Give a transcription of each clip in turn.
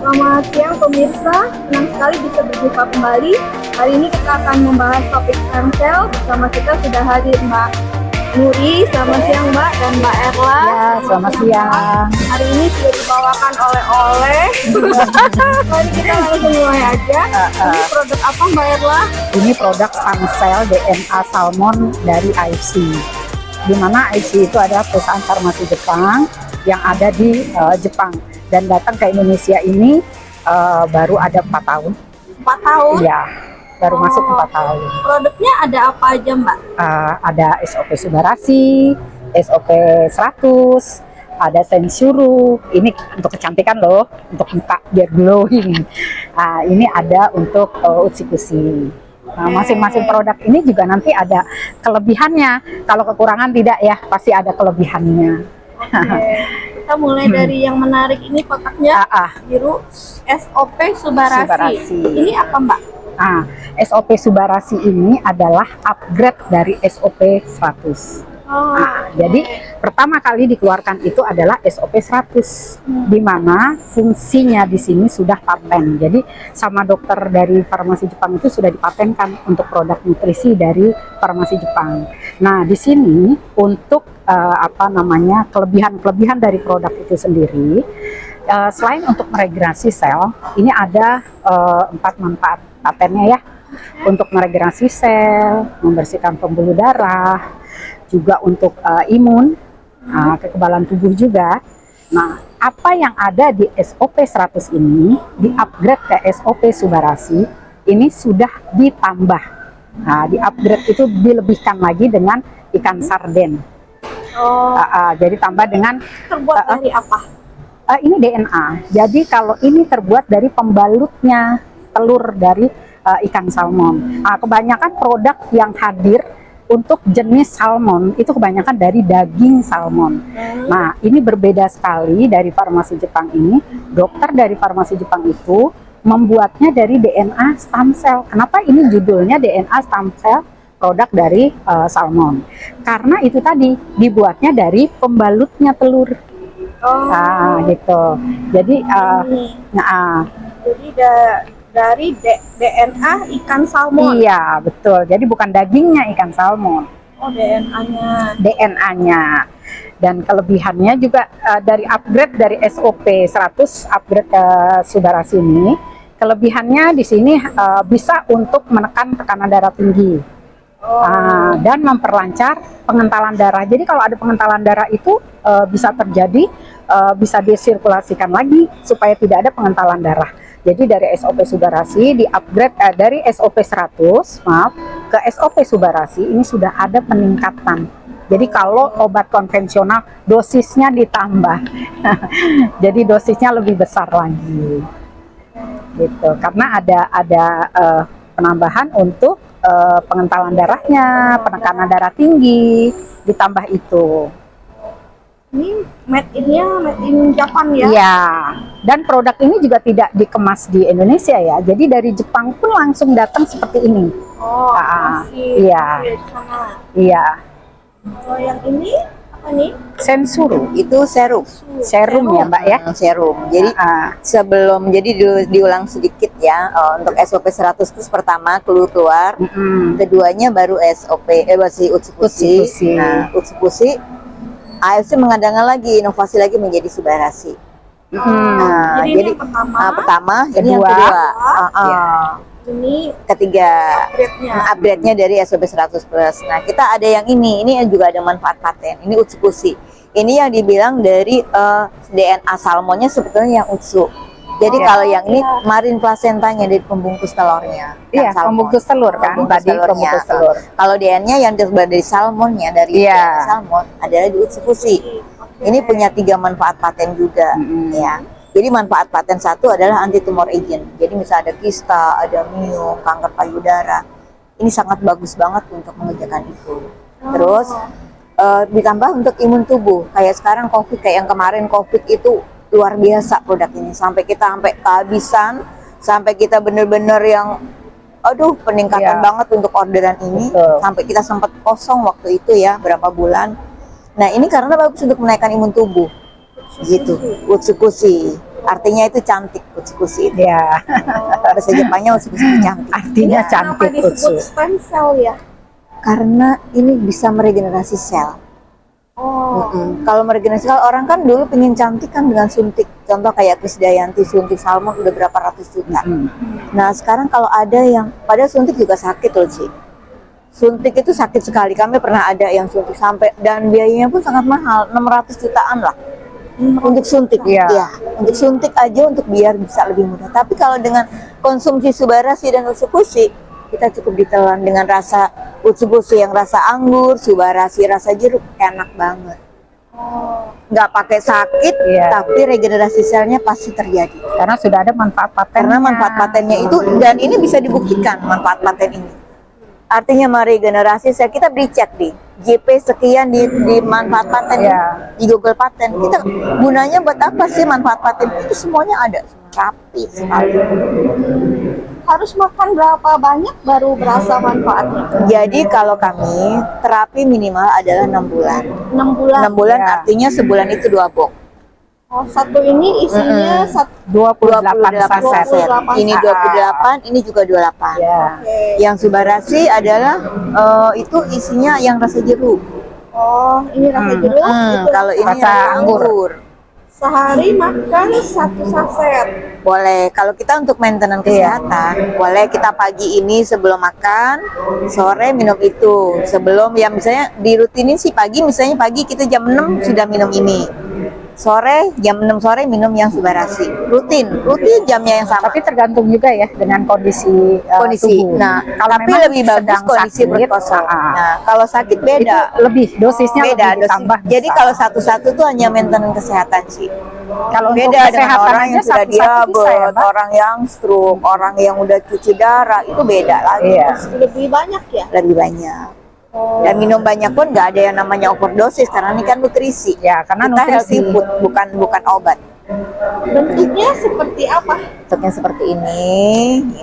Selamat siang pemirsa, senang sekali bisa berjumpa kembali. Hari ini kita akan membahas topik stem cell. Bersama kita sudah hadir Mbak Nuri, selamat siang Mbak, dan Mbak Erla. Ya, selamat siang. Hari ini sudah dibawakan oleh-oleh. Mari kita langsung mulai aja. Ini produk apa Mbak Erla? Ini produk stem cell DNA salmon dari IFC. Di mana IFC itu adalah perusahaan farmasi Jepang yang ada di Jepang dan datang ke Indonesia ini baru ada 4 tahun. 4 tahun? Iya, baru masuk 4 tahun. Produknya ada apa aja Mbak? Ada SOP Subarasi, SOP 100, ada Sensuru. Ini untuk kecantikan loh, untuk muka biar glowing. Ini ada untuk Utsikushi. Nah, masing-masing produk ini juga nanti ada kelebihannya. Kalau kekurangan tidak ya, pasti ada kelebihannya. Kita mulai dari yang menarik ini, kotaknya biru, SOP Subarasi. Ini apa Mbak? SOP Subarasi ini adalah upgrade dari SOP 100. Jadi pertama kali dikeluarkan itu adalah SOP 100, di mana fungsinya di sini sudah paten. Jadi sama dokter dari farmasi Jepang itu sudah dipatenkan untuk produk nutrisi dari farmasi Jepang. Nah, di sini untuk kelebihan dari produk itu sendiri, selain untuk meregenerasi sel, ini ada 4 manfaat patennya ya, untuk meregenerasi sel, membersihkan pembuluh darah, juga untuk imun, kekebalan tubuh juga. Nah, apa yang ada di SOP 100 ini di-upgrade ke SOP Subarasi, ini sudah ditambah. Nah, di-upgrade itu dilebihkan lagi dengan ikan sarden. Jadi tambah dengan terbuat dari apa? Ini DNA. Jadi kalau ini terbuat dari pembalutnya telur dari ikan salmon. Kebanyakan produk yang hadir untuk jenis salmon itu kebanyakan dari daging salmon. Nah, ini berbeda sekali dari farmasi Jepang ini. Dokter dari farmasi Jepang itu membuatnya dari DNA stem cell. Kenapa ini judulnya DNA stem cell produk dari salmon? Karena itu tadi dibuatnya dari pembalutnya telur. Gitu. Jadi dari DNA ikan salmon. Iya, betul. Jadi bukan dagingnya ikan salmon. DNA-nya. DNA-nya. Dan kelebihannya juga dari upgrade dari SOP 100 upgrade ke Subarasi ini, kelebihannya di sini bisa untuk menekan tekanan darah tinggi. Dan memperlancar pengentalan darah. Jadi kalau ada pengentalan darah itu bisa terjadi, bisa disirkulasikan lagi supaya tidak ada pengentalan darah. Jadi dari SOP Subarasi di-upgrade dari SOP 100, ke SOP Subarasi ini sudah ada peningkatan. Jadi kalau obat konvensional dosisnya ditambah. Jadi dosisnya lebih besar lagi. Gitu. Karena ada penambahan untuk pengentalan darahnya, penekanan darah tinggi, ditambah itu. Ini made in Japan ya? Iya. Dan produk ini juga tidak dikemas di Indonesia ya. Jadi dari Jepang pun langsung datang seperti ini. Iya. Iya. Kalau yang ini apa nih? Sensuru. Itu serum. Serum ya Mbak ya? Serum. Jadi sebelum, jadi diulang sedikit ya, untuk SOP 100 itu pertama keluar, keduanya baru SOP masih Utsikushi. Nah, Utsikushi AFC mengadakan lagi inovasi lagi menjadi Subarasi. Jadi yang pertama, ini yang kedua. Ini ketiga upgrade-nya dari SOP 100 plus. Nah, kita ada yang ini juga ada manfaat paten. Ini Utsikushi. Ini yang dibilang dari DNA salmonnya sebetulnya yang Utsu. Jadi kalau yang ini marine placentanya dari pembungkus telurnya. Iya, pembungkus telur kan? Pembungkus telur. Kalau DNA yang terbuat dari salmonnya, dari salmon adalah di Utsikushi. Ini punya 3 manfaat paten juga, ya. Jadi manfaat paten satu adalah anti tumor agent. Jadi misalnya ada kista, ada miom, kanker payudara. Ini sangat bagus banget untuk mengerjakan itu. Terus ditambah untuk imun tubuh. Kayak sekarang COVID, kayak yang kemarin COVID itu luar biasa produk ini. Sampai kita kehabisan, sampai kita bener-bener yang peningkatan banget untuk orderan ini. Sampai kita sempat kosong waktu itu ya, berapa bulan. Nah, ini karena bagus untuk menaikkan imun tubuh. Gitu, Utsikushi. Artinya itu cantik Utsukushi itu. Ya, Bahasa Jepangnya Utsukushi itu cantik. artinya Ini kenapa cantik disebut Utsu. stem cell ya? Karena ini bisa meregenerasi sel. Oh, Kalau meregenerasi sel, orang kan dulu pengen cantik kan dengan suntik. Contoh kayak Krisdayanti suntik salmon udah berapa ratus juta. Nah sekarang kalau ada yang, padahal suntik juga sakit loh Ci. Suntik itu sakit sekali. Kami pernah ada yang suntik sampai, dan biayanya pun sangat mahal, 600 jutaan lah. Untuk suntik, Iya. ya, untuk suntik aja untuk biar bisa lebih mudah. Tapi kalau dengan konsumsi Subarashi dan Utsukushi, kita cukup ditelan dengan rasa Utsukushi yang rasa anggur, Subarashi rasa jeruk, enak banget. Nggak pakai sakit, Iya. tapi regenerasi selnya pasti terjadi. Karena sudah ada manfaat patennya. Karena manfaat patennya itu, dan ini bisa dibuktikan manfaat paten ini. Artinya meregenerasi sel, kita beri cek di JP sekian di manfaat paten Iya. di Google Paten. Kita gunanya buat apa sih manfaat paten? Itu semuanya ada, rapi sekali. harus makan berapa banyak baru berasa manfaatnya? Jadi kalau kami terapi minimal adalah 6 bulan. 6 bulan. 6 bulan Ya. artinya sebulan itu 2 box. Oh, satu ini isinya 28 saset. 28 Ini 28, ini juga 28. Ya. Oke. Yang Subarashi adalah itu isinya yang rasa jeruk. Oh, ini rasa jeruk. itu Kalau ini rasa rasa anggur. anggur. sehari makan 1 saset. Boleh. Kalau kita untuk maintenance kesehatan, boleh kita pagi ini sebelum makan, sore minum itu. Sebelum ya misalnya dirutinin sih pagi, misalnya pagi kita jam 6 sudah minum ini. Sore jam 6 sore minum yang Subarashi. Rutin jamnya yang sama. Tapi tergantung juga ya dengan kondisi Kondisi. tubuh. Nah, kalau tapi memang lebih bagus sedang kondisi sakit, perut kosong. ah, Nah, kalau sakit beda. itu lebih dosisnya Beda lebih ditambah. dosis. Jadi bisa. kalau satu-satu tuh hanya maintenance kesehatan sih. kalau untuk Beda dengan kesehatan orang aja yang sudah satu-satu bisa ya, diabetes, Mbak? orang yang stroke, orang yang udah cuci darah, itu beda lagi. Iya. Lebih banyak ya? Lebih banyak. Oh. Dan minum banyak pun nggak ada yang namanya overdosis karena ini kan nutrisi. Ya, karena Kita nutrisi. healthy food, bukan obat. Bentuknya seperti apa? Bentuknya seperti ini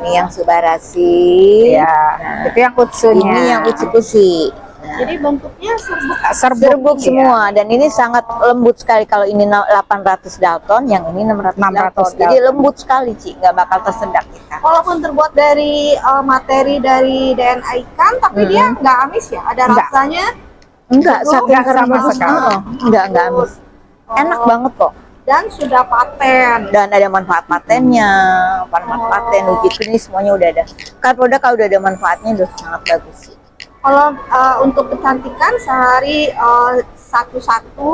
yang Subarashi. Ya, itu yang utsunya. Ini yang Utsukushi. Jadi bentuknya serbuk. Serbuk iya. semua, dan ini sangat lembut sekali. Kalau ini 800 Dalton, yang ini 600 Dalton. 600 Jadi lembut sekali Ci, nggak bakal tersedak kita. Walaupun terbuat dari materi dari DNA ikan, tapi dia nggak amis ya? Ada Nggak. rasanya. Enggak, Enggak, saking sama kering sekali. enggak amis. Enak banget kok. Dan sudah paten. Dan ada manfaat patennya, manfaat paten, uji klinis semuanya udah ada. Kan produk kalau udah ada manfaatnya udah sangat bagus sih. Kalau untuk kecantikan sehari satu-satu.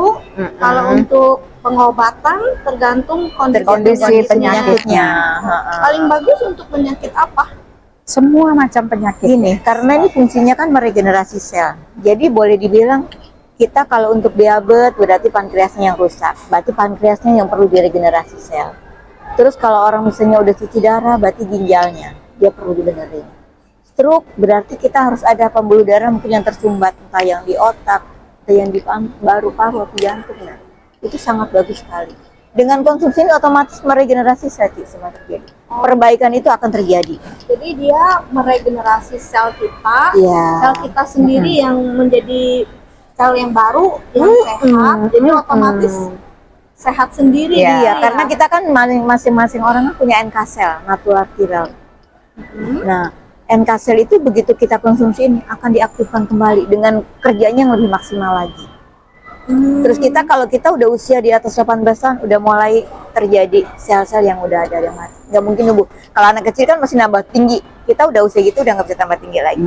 Kalau untuk pengobatan tergantung Kondisi penyakitnya. Paling bagus untuk penyakit apa? Semua macam penyakit. Gini, karena ini fungsinya kan meregenerasi sel. Jadi boleh dibilang kita kalau untuk diabetes berarti pankreasnya yang rusak. Berarti pankreasnya yang perlu diregenerasi sel. Terus kalau orang misalnya udah cuci darah berarti ginjalnya dia perlu dibenerin. Stroke berarti kita harus ada pembuluh darah mungkin yang tersumbat, entah yang di otak, atau yang di paru-paru atau jantung. Nah, itu sangat bagus sekali. Dengan konsumsi ini otomatis meregenerasi sel semua terjadi. Perbaikan itu akan terjadi. Jadi dia meregenerasi sel kita, Iya. sel kita sendiri yang menjadi sel yang baru, yang sehat. Jadi otomatis sehat sendiri. Iya, dia, Iya, karena kita kan masing-masing orang kan punya NK sel, natural killer. Nah, NK sel itu begitu kita konsumsi ini akan diaktifkan kembali dengan kerjanya yang lebih maksimal lagi. Terus kita kalau kita udah usia di atas 18 tahun udah mulai terjadi sel-sel yang udah ada yang mati. Nggak mungkin nunggu. Kalau anak kecil kan masih nambah tinggi. Kita udah usia gitu udah nggak bisa tambah tinggi lagi.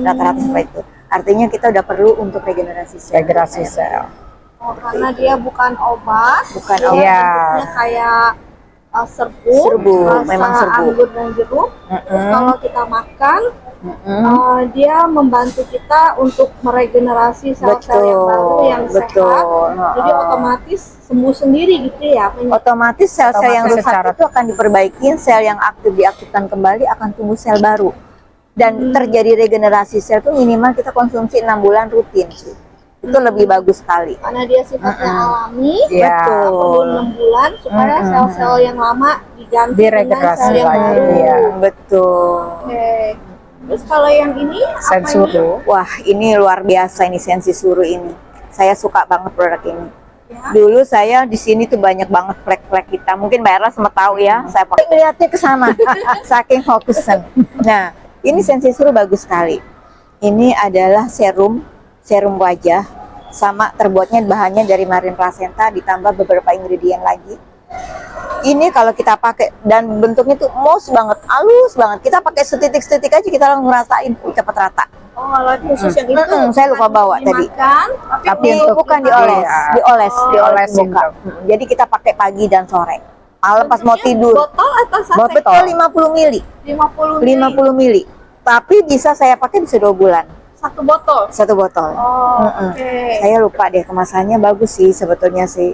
Rata-rata seperti itu. Artinya kita udah perlu untuk regenerasi sel. Regenerasi sel. Oh, karena dia bukan obat, Bukan dia obat. Iya. bentuknya kayak serbuk, Serbuk, rasa memang serbuk. anggur dan jeruk. Terus kalau kita makan, Mm-mm. dia membantu kita untuk meregenerasi sel-sel yang baru, yang betul. sehat. Jadi otomatis sembuh sendiri gitu ya. Otomatis sel-sel yang Otomatis rusak secara- itu akan diperbaiki, sel yang aktif diaktifkan kembali akan tumbuh sel baru. Dan terjadi regenerasi sel itu minimal kita konsumsi 6 bulan rutin sih. Itu lebih bagus sekali. Karena dia sifatnya alami, Iya. perlu 6 bulan supaya sel-sel yang lama diganti dengan Diregenerasi sel yang lagi, baru. iya. Betul. Oke. Terus kalau yang ini apa ini? Sensuru. Wah, ini luar biasa ini Sensisuru ini. Saya suka banget produk ini. Dulu saya di sini tuh banyak banget flek-flek hitam. Mungkin Mbak Erla sempat tahu ya. Saya pakai ngeliatnya ke sana, saking fokusan. Nah, ini Sensisru bagus sekali. Ini adalah serum wajah, sama terbuatnya bahannya dari marine placenta ditambah beberapa ingredient lagi. Ini kalau kita pakai dan bentuknya tuh mousse banget, halus banget. Kita pakai setitik-setitik aja kita langsung ngerasain cepat rata. Oh, alat khusus yang itu. Saya lupa bawa tadi. Tapi bukan dioles, dioles muka. Jadi kita pakai pagi dan sore. Malam pas mau tidur. Botol atau saset? Botol 50 mili. 50 mili. Tapi bisa saya pakai bisa 2 bulan. Satu botol. Satu botol. Oh, oke. Saya lupa deh, kemasannya bagus sih sebetulnya sih.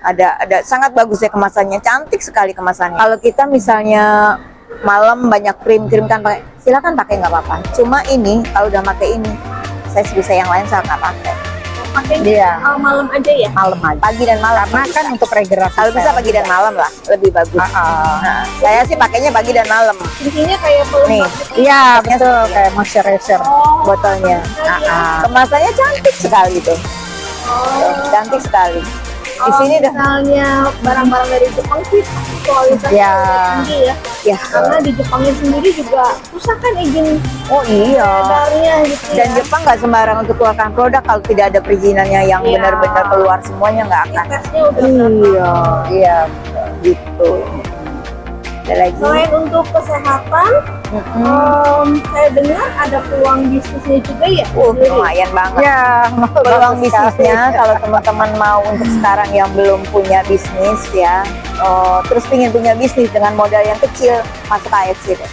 Ada sangat bagus ya kemasannya, cantik sekali kemasannya. Kalau kita misalnya malam banyak krim kan pakai, silakan pakai nggak apa-apa. Cuma ini kalau udah pakai ini, saya bisa yang lain saya nggak pakai. Pakainya malam aja ya? Malam aja. Pagi dan malam. Karena kan untuk regenerasi. Kalau bisa pagi dan malam lah, lebih bagus. Nah, saya sih pakainya pagi dan malam. Fungsinya kayak pelembab. Nih, Iya betul, kayak moisturizer. botolnya. Kemasannya cantik sekali tuh. Cantik sekali. Di sini dah. Misalnya barang-barang dari Jepang sih kualitasnya Ya. tinggi ya. Ya. Karena di Jepangnya sendiri juga susah kan izin Oh iya. edarnya gitu Dan ya. Jepang nggak sembarang untuk keluarkan produk kalau tidak ada perizinannya yang Iya. benar-benar keluar semuanya nggak akan. Tesnya udah Iya, gitu. Ada lagi. Selain untuk kesehatan, saya dengar ada peluang bisnisnya juga ya. sendiri. Lumayan banget. Ya, Peluang bagus sekali. bisnisnya kalau teman-teman mau untuk sekarang yang belum punya bisnis ya, terus ingin punya bisnis dengan modal yang kecil, masuk AFC deh.